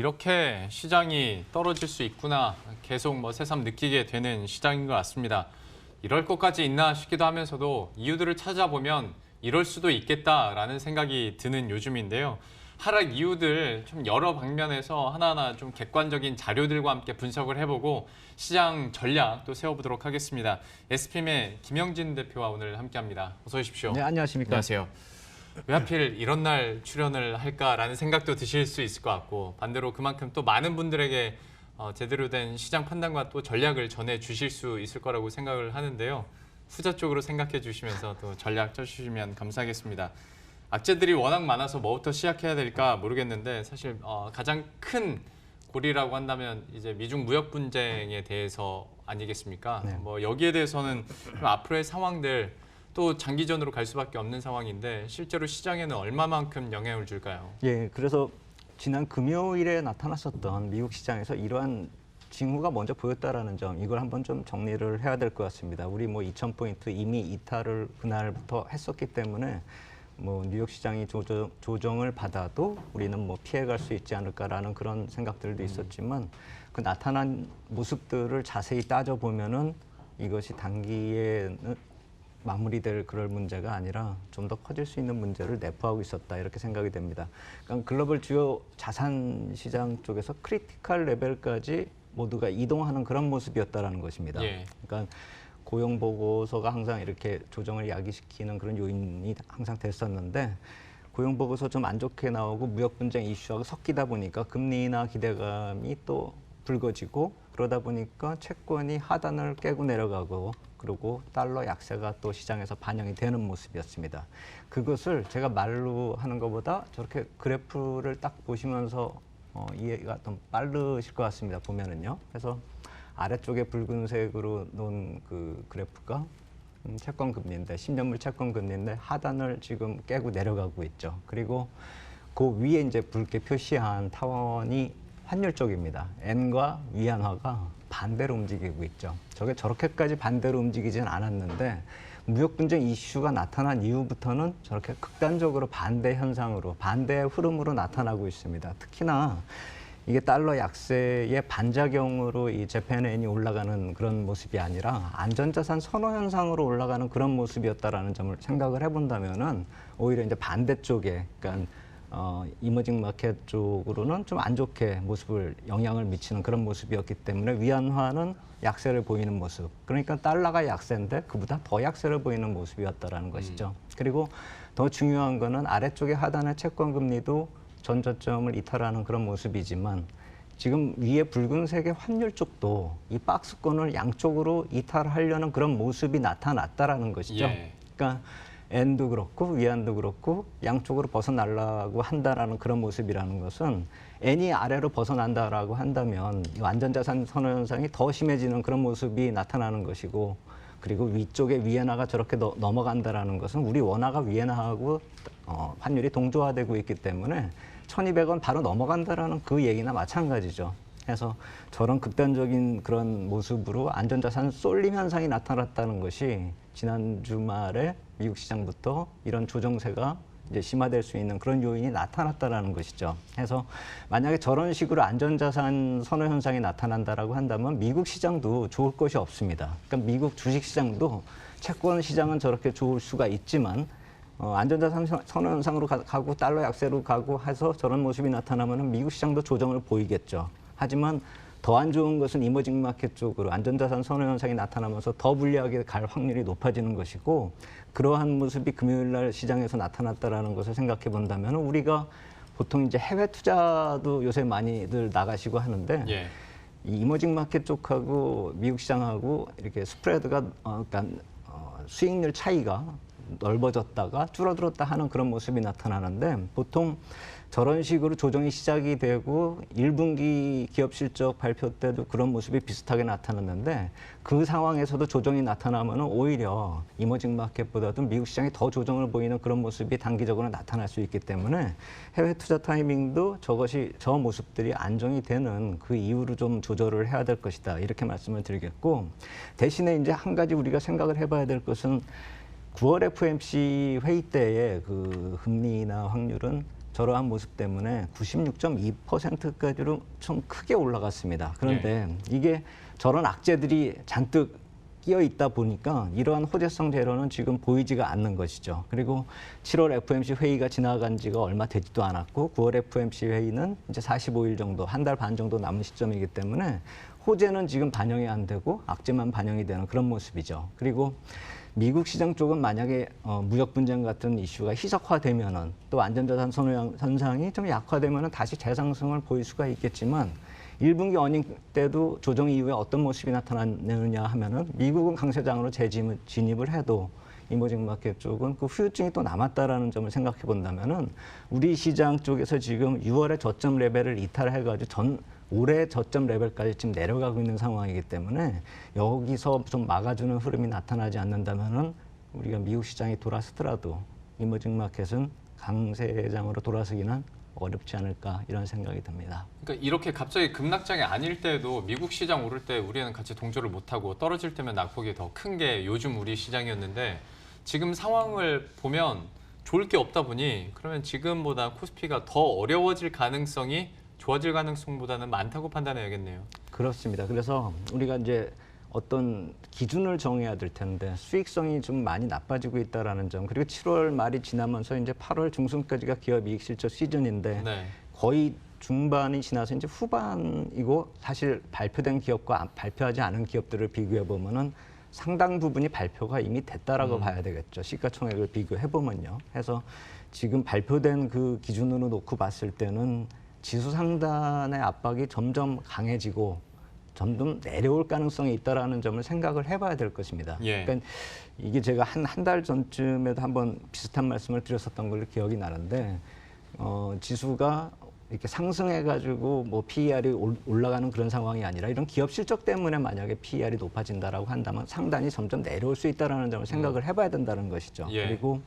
이렇게 시장이 떨어질 수 있구나 계속 새삼 느끼게 되는 시장인 것 같습니다. 이럴 것까지 있나 싶기도 하면서도 이유들을 찾아보면 이럴 수도 있겠다라는 생각이 드는 요즘인데요. 하락 이유들 좀 여러 방면에서 하나하나 좀 객관적인 자료들과 함께 분석을 해보고 시장 전략 또 세워보도록 하겠습니다. SPM의 김영진 대표와 오늘 함께합니다. 어서 오십시오. 네, 안녕하십니까. 안녕하세요. 왜 하필 이런 날 출연을 할까라는 생각도 드실 수 있을 것 같고 반대로 그만큼 또 많은 분들에게 제대로 된 시장 판단과 또 전략을 전해 주실 수 있을 거라고 생각을 하는데요. 후자 쪽으로 생각해 주시면서 또 전략 짜주시면 감사하겠습니다. 악재들이 워낙 많아서 뭐부터 시작해야 될까 모르겠는데 사실 가장 큰 고리라고 한다면 이제 미중 무역 분쟁에 대해서 아니겠습니까? 네. 여기에 대해서는 좀 앞으로의 상황들 또 장기전으로 갈 수밖에 없는 상황인데 실제로 시장에는 얼마만큼 영향을 줄까요? 예, 그래서 지난 금요일에 나타났었던 미국 시장에서 이러한 징후가 먼저 보였다라는 점, 이걸 한번 좀 정리를 해야 될 것 같습니다. 우리 2,000포인트 이미 이탈을 그날부터 했었기 때문에 뉴욕 시장이 조정을 받아도 우리는 피해갈 수 있지 않을까라는 그런 생각들도 있었지만 그 나타난 모습들을 자세히 따져보면은 이것이 단기에는 마무리될 그럴 문제가 아니라 좀 더 커질 수 있는 문제를 내포하고 있었다 이렇게 생각이 됩니다. 그러니까 글로벌 주요 자산 시장 쪽에서 크리티컬 레벨까지 모두가 이동하는 그런 모습이었다라는 것입니다. 예. 그러니까 고용 보고서가 항상 이렇게 조정을 야기시키는 그런 요인이 항상 됐었는데 고용 보고서 좀 안 좋게 나오고 무역 분쟁 이슈하고 섞이다 보니까 금리나 기대감이 또 불거지고 그러다 보니까 채권이 하단을 깨고 내려가고 그리고 달러 약세가 또 시장에서 반영이 되는 모습이었습니다. 그것을 제가 말로 하는 것보다 저렇게 그래프를 딱 보시면서 이해가 좀 빠르실 것 같습니다. 보면은요. 그래서 아래쪽에 붉은색으로 놓은 그 그래프가 채권 금리인데 10년물 채권 금리인데 하단을 지금 깨고 내려가고 있죠. 그리고 그 위에 이제 붉게 표시한 타원이 환율 쪽입니다. 엔과 위안화가 반대로 움직이고 있죠. 저게 저렇게까지 반대로 움직이진 않았는데 무역 분쟁 이슈가 나타난 이후부터는 저렇게 극단적으로 반대 현상으로 반대의 흐름으로 나타나고 있습니다. 특히나 이게 달러 약세의 반작용으로 이 재팬엔이 올라가는 그런 모습이 아니라 안전자산 선호 현상으로 올라가는 그런 모습이었다라는 점을 생각을 해본다면은 오히려 이제 반대쪽에, 그러니까 이머징 마켓 쪽으로는 좀 안 좋게 영향을 미치는 그런 모습이었기 때문에 위안화는 약세를 보이는 모습. 그러니까 달러가 약세인데 그보다 더 약세를 보이는 모습이었다라는 것이죠. 그리고 더 중요한 거는 아래쪽에 하단의 채권 금리도 전 저점을 이탈하는 그런 모습이지만 지금 위에 붉은색의 환율 쪽도 이 박스권을 양쪽으로 이탈하려는 그런 모습이 나타났다라는 것이죠. 예. 그러니까 엔도 그렇고 위안도 그렇고 양쪽으로 벗어나려고 한다라는 그런 모습이라는 것은 엔이 아래로 벗어난다라고 한다면 이 완전자산 선호 현상이 더 심해지는 그런 모습이 나타나는 것이고 그리고 위쪽에 위엔화가 저렇게 넘어간다라는 것은 우리 원화가 위엔화하고 환율이 동조화되고 있기 때문에 1,200원 바로 넘어간다라는 그 얘기나 마찬가지죠. 그래서 저런 극단적인 그런 모습으로 안전자산 쏠림 현상이 나타났다는 것이 지난 주말에 미국 시장부터 이런 조정세가 이제 심화될 수 있는 그런 요인이 나타났다라는 것이죠. 그래서 만약에 저런 식으로 안전자산 선호 현상이 나타난다라고 한다면 미국 시장도 좋을 것이 없습니다. 그러니까 미국 주식 시장도 채권 시장은 저렇게 좋을 수가 있지만 안전자산 선호 현상으로 가고 달러 약세로 가고 해서 저런 모습이 나타나면 미국 시장도 조정을 보이겠죠. 하지만 더 안 좋은 것은 이머징 마켓 쪽으로 안전자산 선호 현상이 나타나면서 더 불리하게 갈 확률이 높아지는 것이고 그러한 모습이 금요일 날 시장에서 나타났다라는 것을 생각해 본다면 우리가 보통 이제 해외 투자도 요새 많이들 나가시고 하는데 예. 이 이머징 마켓 쪽하고 미국 시장하고 이렇게 스프레드가 그러니까 수익률 차이가 넓어졌다가 줄어들었다 하는 그런 모습이 나타나는데 보통 저런 식으로 조정이 시작이 되고 1분기 기업 실적 발표 때도 그런 모습이 비슷하게 나타났는데 그 상황에서도 조정이 나타나면 오히려 이머징 마켓보다도 미국 시장이 더 조정을 보이는 그런 모습이 단기적으로 나타날 수 있기 때문에 해외 투자 타이밍도 저 모습들이 안정이 되는 그 이후로 좀 조절을 해야 될 것이다. 이렇게 말씀을 드리겠고 대신에 이제 한 가지 우리가 생각을 해봐야 될 것은 9월 FOMC 회의 때의 그 금리나 확률은 저러한 모습 때문에 96.2%까지로 좀 크게 올라갔습니다. 그런데 이게 저런 악재들이 잔뜩 끼어 있다 보니까 이러한 호재성 재료는 지금 보이지가 않는 것이죠. 그리고 7월 FOMC 회의가 지나간 지가 얼마 되지도 않았고 9월 FOMC 회의는 이제 45일 정도, 한 달 반 정도 남은 시점이기 때문에 호재는 지금 반영이 안 되고 악재만 반영이 되는 그런 모습이죠. 그리고 미국 시장 쪽은 만약에 무역 분쟁 같은 이슈가 희석화되면은 또 안전자산 선호 현상이 좀 약화되면은 다시 재상승을 보일 수가 있겠지만 1분기 어닝 때도 조정 이후에 어떤 모습이 나타나느냐 하면은 미국은 강세장으로 재진입을 해도 이머징 마켓 쪽은 그 후유증이 또 남았다라는 점을 생각해 본다면은 우리 시장 쪽에서 지금 6월에 저점 레벨을 이탈해가지고 올해 저점 레벨까지 지금 내려가고 있는 상황이기 때문에 여기서 좀 막아주는 흐름이 나타나지 않는다면은 우리가 미국 시장이 돌아서더라도 이머징 마켓은 강세장으로 돌아서기는 어렵지 않을까 이런 생각이 듭니다. 그러니까 이렇게 갑자기 급락장이 아닐 때도 미국 시장 오를 때 우리는 같이 동조를 못하고 떨어질 때면 낙폭이 더 큰 게 요즘 우리 시장이었는데 지금 상황을 보면 좋을 게 없다 보니 그러면 지금보다 코스피가 더 어려워질 가능성이 좋아질 가능성보다는 많다고 판단해야겠네요. 그렇습니다. 그래서 우리가 이제 어떤 기준을 정해야 될 텐데 수익성이 좀 많이 나빠지고 있다라는 점, 그리고 7월 말이 지나면서 이제 8월 중순까지가 기업 이익 실적 시즌인데 네. 거의 중반이 지나서 이제 후반이고 사실 발표된 기업과 발표하지 않은 기업들을 비교해 보면은 상당 부분이 발표가 이미 됐다라고 봐야 되겠죠. 시가총액을 비교해 보면요. 해서 지금 발표된 그 기준으로 놓고 봤을 때는 지수 상단의 압박이 점점 강해지고 점점 내려올 가능성이 있다라는 점을 생각을 해봐야 될 것입니다. 예. 그러니까 이게 제가 한 달 전쯤에도 한번 비슷한 말씀을 드렸었던 걸로 기억이 나는데 지수가 이렇게 상승해가지고 뭐 PER이 올라가는 그런 상황이 아니라 이런 기업 실적 때문에 만약에 PER이 높아진다라고 한다면 상단이 점점 내려올 수 있다라는 점을 생각을 해봐야 된다는 것이죠. 예. 그리고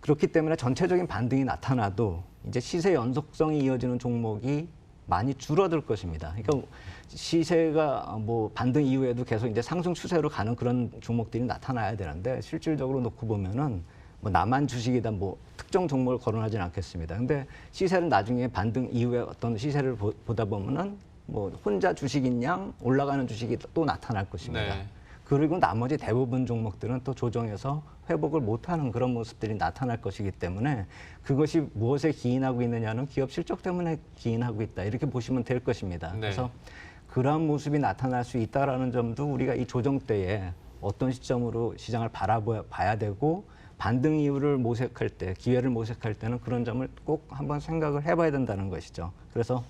그렇기 때문에 전체적인 반등이 나타나도 이제 시세 연속성이 이어지는 종목이 많이 줄어들 것입니다. 그러니까 시세가 뭐 반등 이후에도 계속 이제 상승 추세로 가는 그런 종목들이 나타나야 되는데 실질적으로 놓고 보면은 뭐 나만 주식이다 뭐 특정 종목을 거론하지는 않겠습니다. 근데 시세를 나중에 반등 이후에 어떤 시세를 보다 보면은 뭐 혼자 주식인 양 올라가는 주식이 또 나타날 것입니다. 네. 그리고 나머지 대부분 종목들은 또 조정해서 회복을 못하는 그런 모습들이 나타날 것이기 때문에 그것이 무엇에 기인하고 있느냐는 기업 실적 때문에 기인하고 있다 이렇게 보시면 될 것입니다. 네. 그래서 그러한 모습이 나타날 수 있다라는 점도 우리가 이 조정 때에 어떤 시점으로 시장을 바라봐야 되고 반등 이유를 모색할 때, 기회를 모색할 때는 그런 점을 꼭 한번 생각을 해봐야 된다는 것이죠. 그래서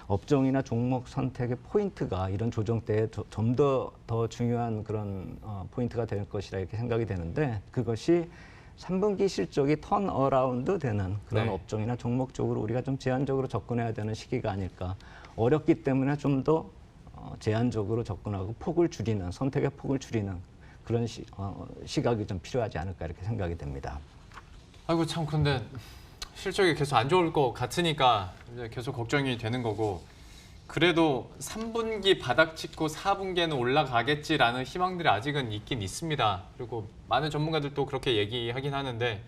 업종이나 종목 선택의 포인트가 이런 조정 때에 좀 더 중요한 그런 포인트가 될 것이라 이렇게 생각이 되는데 그것이 3분기 실적이 턴 어라운드 되는 그런 네. 업종이나 종목 쪽으로 우리가 좀 제한적으로 접근해야 되는 시기가 아닐까. 어렵기 때문에 좀 더 제한적으로 접근하고 폭을 줄이는, 선택의 폭을 줄이는 그런 시각이 좀 필요하지 않을까 이렇게 생각이 됩니다. 아이고 참 근데 실적이 계속 안 좋을 것 같으니까 이제 계속 걱정이 되는 거고 그래도 3분기 바닥 찍고 4분기에는 올라가겠지라는 희망들이 아직은 있긴 있습니다. 그리고 많은 전문가들도 그렇게 얘기하긴 하는데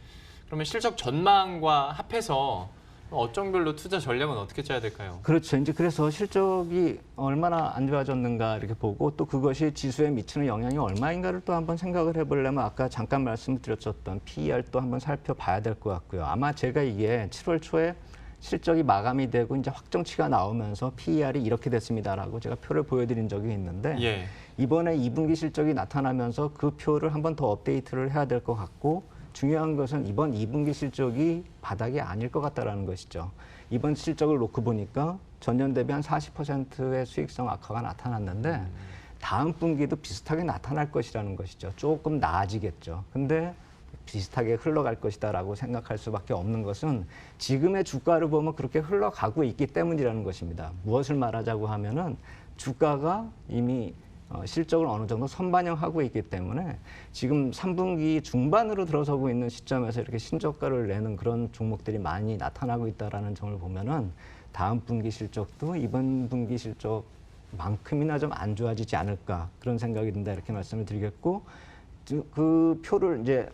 그러면 실적 전망과 합해서 업종별로 투자 전략은 어떻게 짜야 될까요? 그렇죠. 이제 그래서 실적이 얼마나 안 좋아졌는가 이렇게 보고 또 그것이 지수에 미치는 영향이 얼마인가를 또 한번 생각을 해보려면 아까 잠깐 말씀드렸었던 PER도 한번 살펴봐야 될 것 같고요. 아마 제가 이게 7월 초에 실적이 마감이 되고 이제 확정치가 나오면서 PER이 이렇게 됐습니다라고 제가 표를 보여드린 적이 있는데 예. 이번에 2분기 실적이 나타나면서 그 표를 한번 더 업데이트를 해야 될 것 같고 중요한 것은 이번 2분기 실적이 바닥이 아닐 것 같다라는 것이죠. 이번 실적을 놓고 보니까 전년 대비 한 40%의 수익성 악화가 나타났는데 다음 분기도 비슷하게 나타날 것이라는 것이죠. 조금 나아지겠죠. 근데 비슷하게 흘러갈 것이다라고 생각할 수밖에 없는 것은 지금의 주가를 보면 그렇게 흘러가고 있기 때문이라는 것입니다. 무엇을 말하자고 하면은 주가가 이미 실적을 어느 정도 선반영하고 있기 때문에 지금 3분기 중반으로 들어서고 있는 시점에서 이렇게 신저가를 내는 그런 종목들이 많이 나타나고 있다라는 점을 보면은 다음 분기 실적도 이번 분기 실적만큼이나 좀 안 좋아지지 않을까 그런 생각이 든다 이렇게 말씀을 드리겠고 그 표를 이제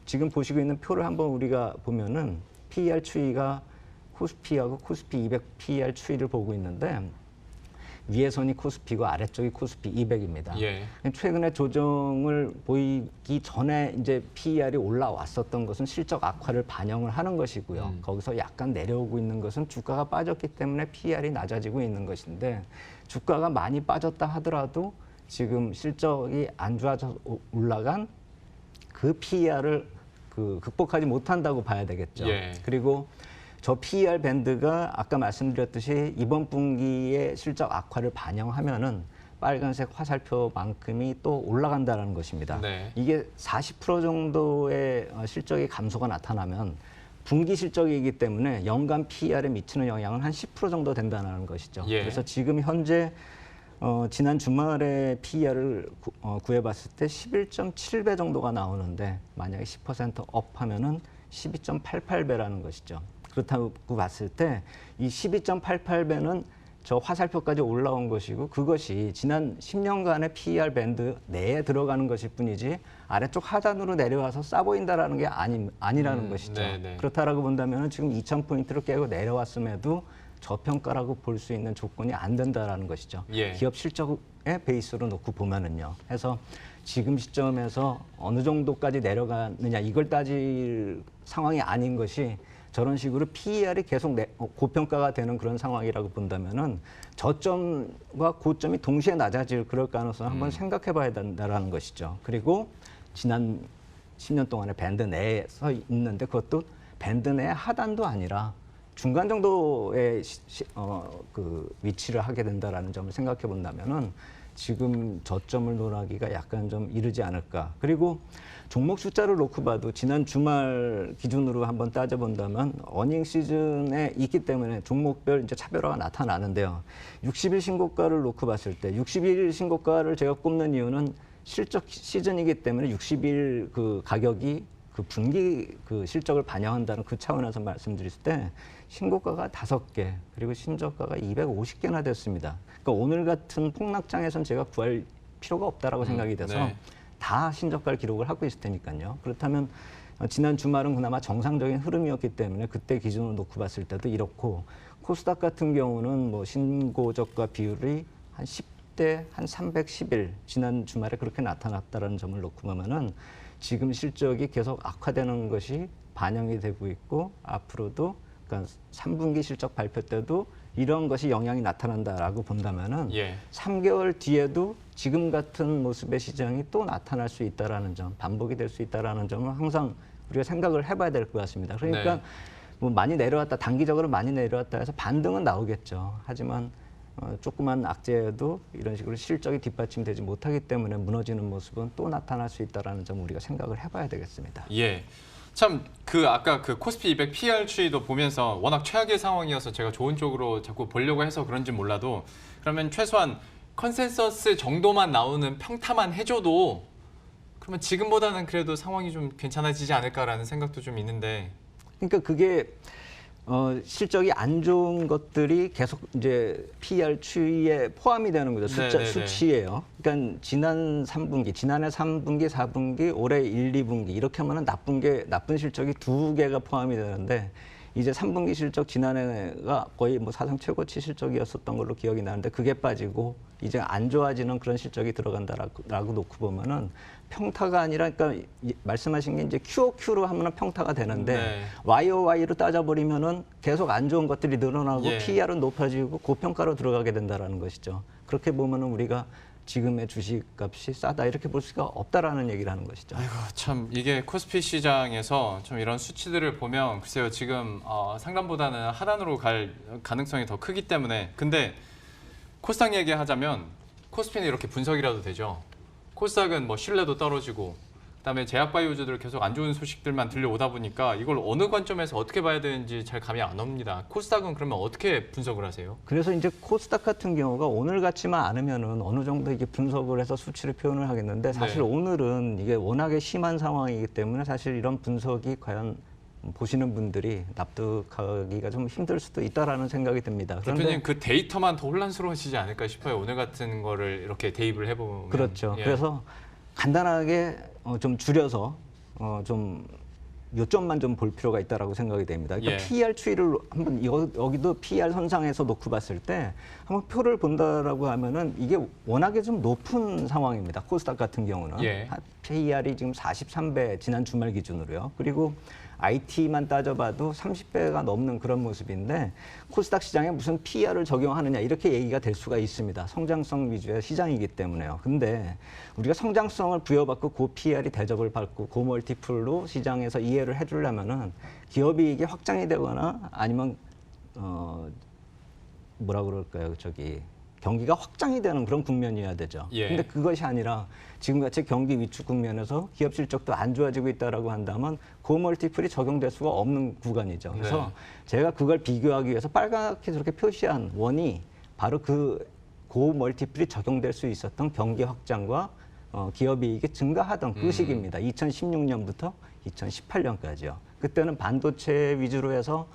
지금 보시고 있는 표를 한번 우리가 보면은 PER 추이가 코스피하고 코스피 200 PER 추이를 보고 있는데 위에 선이 코스피고 아래쪽이 코스피 200입니다. 예. 최근에 조정을 보이기 전에 이제 PER이 올라왔었던 것은 실적 악화를 반영을 하는 것이고요. 거기서 약간 내려오고 있는 것은 주가가 빠졌기 때문에 PER이 낮아지고 있는 것인데 주가가 많이 빠졌다 하더라도 지금 실적이 안 좋아져 올라간 그 PER을 극복하지 못한다고 봐야 되겠죠. 예. 그리고 저 PER 밴드가 아까 말씀드렸듯이 이번 분기의 실적 악화를 반영하면은 빨간색 화살표만큼이 또 올라간다는 것입니다. 네. 이게 40% 정도의 실적의 감소가 나타나면 분기 실적이기 때문에 연간 PER에 미치는 영향은 한 10% 정도 된다는 것이죠. 예. 그래서 지금 현재 지난 주말에 PER을 구해봤을 때 11.7배 정도가 나오는데 만약에 10% 업하면은 12.88배라는 것이죠. 그렇다고 봤을 때 이 12.88배는 저 화살표까지 올라온 것이고 그것이 지난 10년간의 PER 밴드 내에 들어가는 것일 뿐이지 아래쪽 하단으로 내려와서 싸 보인다라는 게 아니라는 것이죠. 네네. 그렇다라고 본다면 지금 2,000포인트를 깨고 내려왔음에도 저평가라고 볼 수 있는 조건이 안 된다라는 것이죠. 예. 기업 실적의 베이스로 놓고 보면은요. 해서 지금 시점에서 어느 정도까지 내려가느냐 이걸 따질 상황이 아닌 것이 저런 식으로 PER이 계속 고평가가 되는 그런 상황이라고 본다면은 저점과 고점이 동시에 낮아질 그럴 가능성을 한번 생각해 봐야 된다라는 것이죠. 그리고 지난 10년 동안의 밴드 내에 서 있는데 그것도 밴드 내 하단도 아니라 중간 정도의 그 위치를 하게 된다라는 점을 생각해 본다면은 지금 저점을 논하기가 약간 좀 이르지 않을까. 그리고 종목 숫자를 놓고 봐도 지난 주말 기준으로 한번 따져본다면 어닝 시즌에 있기 때문에 종목별 이제 차별화가 나타나는데요. 60일 신고가를 놓고 봤을 때 60일 신고가를 제가 꼽는 이유는 실적 시즌이기 때문에 60일 그 가격이 그 분기 그 실적을 반영한다는 그 차원에서 말씀드렸을 때 신고가가 5개 그리고 신저가가 250개나 됐습니다. 그러니까 오늘 같은 폭락장에선 제가 구할 필요가 없다라고 생각이 돼서 네. 다 신저가를 기록을 하고 있을 테니까요. 그렇다면 지난 주말은 그나마 정상적인 흐름이었기 때문에 그때 기준으로 놓고 봤을 때도 이렇고 코스닥 같은 경우는 뭐 신고저가 비율이 한 10대 한 311 지난 주말에 그렇게 나타났다라는 점을 놓고 보면은 지금 실적이 계속 악화되는 것이 반영이 되고 있고 앞으로도 그러니까 3분기 실적 발표 때도 이런 것이 영향이 나타난다라고 본다면은 예. 3개월 뒤에도 지금 같은 모습의 시장이 또 나타날 수 있다라는 점, 반복이 될 수 있다라는 점을 항상 우리가 생각을 해봐야 될 것 같습니다. 그러니까 네. 뭐 많이 내려왔다, 단기적으로 많이 내려왔다 해서 반등은 나오겠죠. 하지만 조그만 악재에도 이런 식으로 실적이 뒷받침되지 못하기 때문에 무너지는 모습은 또 나타날 수 있다라는 점 우리가 생각을 해봐야 되겠습니다. 예. 참 아까 그 코스피 200 PER 추이도 보면서 워낙 최악의 상황이어서 제가 좋은 쪽으로 자꾸 보려고 해서 그런지 몰라도 그러면 최소한 컨센서스 정도만 나오는 평타만 해줘도 그러면 지금보다는 그래도 상황이 좀 괜찮아지지 않을까라는 생각도 좀 있는데. 그러니까 그게 실적이 안 좋은 것들이 계속 이제 PER 추이에 포함이 되는 거죠. 네네네. 수치예요. 그러니까 지난해 3분기, 4분기, 올해 1, 2분기 이렇게 하면은 나쁜 실적이 2개가 포함이 되는데 이제 3분기 실적 지난해가 거의 뭐 사상 최고치 실적이었었던 걸로 기억이 나는데 그게 빠지고 이제 안 좋아지는 그런 실적이 들어간다라고 놓고 보면은 평타가 아니라 그러니까 말씀하신 게 이제 QOQ로 하면은 평타가 되는데 네. YOY로 따져버리면은 계속 안 좋은 것들이 늘어나고 예. PER은 높아지고 고평가로 들어가게 된다라는 것이죠. 그렇게 보면은 우리가 지금의 주식값이 싸다 이렇게 볼 수가 없다라는 얘기를 하는 것이죠. 아이고 참 이게 코스피 시장에서 좀 이런 수치들을 보면 글쎄요 지금 상단보다는 하단으로 갈 가능성이 더 크기 때문에 근데 코스닥 얘기하자면 코스피는 이렇게 분석이라도 되죠. 코스닥은 뭐 신뢰도 떨어지고 그다음에 제약바이오주들 계속 안 좋은 소식들만 들려오다 보니까 이걸 어느 관점에서 어떻게 봐야 되는지 잘 감이 안 옵니다. 코스닥은 그러면 어떻게 분석을 하세요? 그래서 이제 코스닥 같은 경우가 오늘 같지만 않으면은 어느 정도 이게 분석을 해서 수치를 표현을 하겠는데 사실 네. 오늘은 이게 워낙에 심한 상황이기 때문에 사실 이런 분석이 과연 보시는 분들이 납득하기가 좀 힘들 수도 있다라는 생각이 듭니다. 대표님 그 데이터만 더 혼란스러워지지 않을까 싶어요. 오늘 같은 거를 이렇게 대입을 해보면. 그렇죠. 예. 그래서 간단하게 좀 줄여서 좀 요점만 좀 볼 필요가 있다라고 생각이 됩니다. 그러니까 예. PER 추이를 한번 여기도 PER 선상에서 놓고 봤을 때 한번 표를 본다라고 하면은 이게 워낙에 좀 높은 상황입니다. 코스닥 같은 경우는 예. PER이 지금 43배 지난 주말 기준으로요. 그리고 IT만 따져봐도 30배가 넘는 그런 모습인데 코스닥 시장에 무슨 PER을 적용하느냐 이렇게 얘기가 될 수가 있습니다. 성장성 위주의 시장이기 때문에요. 근데 우리가 성장성을 부여받고 고 PER이 대접을 받고 고 멀티플로 시장에서 이해를 해주려면은 기업이익이 확장이 되거나 아니면 뭐라 그럴까요? 경기가 확장이 되는 그런 국면이어야 되죠. 예. 근데 그것이 아니라 지금같이 경기 위축 국면에서 기업 실적도 안 좋아지고 있다라고 한다면 고멀티플이 적용될 수가 없는 구간이죠. 그래서 네. 제가 그걸 비교하기 위해서 빨갛게 저렇게 표시한 원이 바로 그 고멀티플이 적용될 수 있었던 경기 확장과 기업이익이 증가하던 그 시기입니다. 2016년부터 2018년까지요. 그때는 반도체 위주로 해서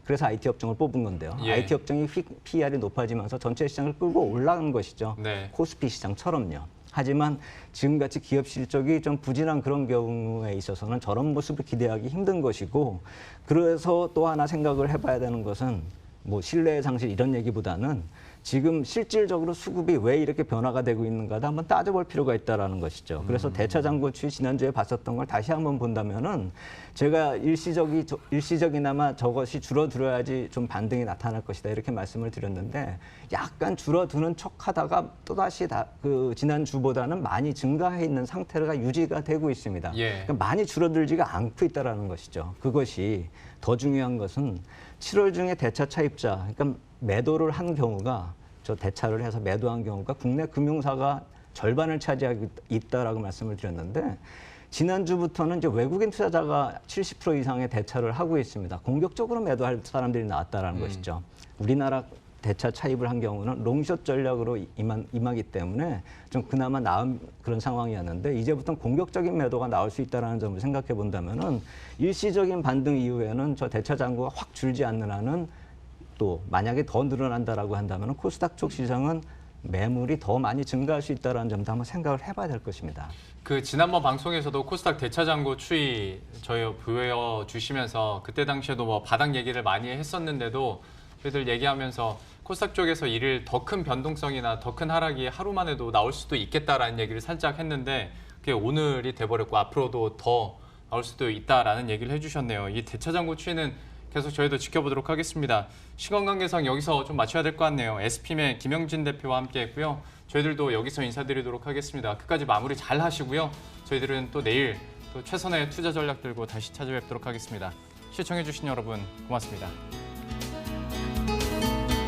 그래서 IT 업종을 뽑은 건데요. 예. IT 업종이 PER이 높아지면서 전체 시장을 끌고 올라간 것이죠. 네. 코스피 시장처럼요. 하지만 지금같이 기업 실적이 좀 부진한 그런 경우에 있어서는 저런 모습을 기대하기 힘든 것이고 그래서 또 하나 생각을 해봐야 되는 것은 뭐 신뢰의 상실 이런 얘기보다는 지금 실질적으로 수급이 왜 이렇게 변화가 되고 있는가도 한번 따져볼 필요가 있다라는 것이죠. 그래서 대차장고 추이 지난주에 봤었던 걸 다시 한번 본다면은 제가 일시적이나마 저것이 줄어들어야지 좀 반등이 나타날 것이다 이렇게 말씀을 드렸는데 약간 줄어드는 척하다가 또다시 그 지난주보다는 많이 증가해 있는 상태가 유지가 되고 있습니다. 예. 그러니까 많이 줄어들지가 않고 있다라는 것이죠. 그것이 더 중요한 것은 7월 중에 대차 차입자, 그러니까 매도를 한 경우가 대차를 해서 매도한 경우가 국내 금융사가 절반을 차지하고 있다라고 말씀을 드렸는데 지난주부터는 이제 외국인 투자자가 70% 이상의 대차를 하고 있습니다. 공격적으로 매도할 사람들이 나왔다라는 것이죠. 우리나라 대차 차입을 한 경우는 롱숏 전략으로 임하기 때문에 좀 그나마 나은 그런 상황이었는데 이제부터는 공격적인 매도가 나올 수 있다는 점을 생각해 본다면은 일시적인 반등 이후에는 저 대차 잔고가 확 줄지 않는 한은 또 만약에 더 늘어난다라고 한다면 코스닥 쪽 시장은 매물이 더 많이 증가할 수 있다는 점도 한번 생각을 해봐야 될 것입니다. 그 지난번 방송에서도 코스닥 대차장고 추이 저희 보여주시면서 그때 당시에도 뭐 바닥 얘기를 많이 했었는데도 저희들 얘기하면서 코스닥 쪽에서 이를 더 큰 변동성이나 더 큰 하락이 하루 만에도 나올 수도 있겠다라는 얘기를 살짝 했는데 그게 오늘이 돼버렸고 앞으로도 더 나올 수도 있다라는 얘기를 해주셨네요. 이 대차장고 추이는 계속 저희도 지켜보도록 하겠습니다. 시간 관계상 여기서 좀 맞춰야 될 것 같네요. SPM의 김영진 대표와 함께했고요. 저희들도 여기서 인사드리도록 하겠습니다. 끝까지 마무리 잘 하시고요. 저희들은 또 내일 또 최선의 투자 전략 들고 다시 찾아뵙도록 하겠습니다. 시청해주신 여러분 고맙습니다.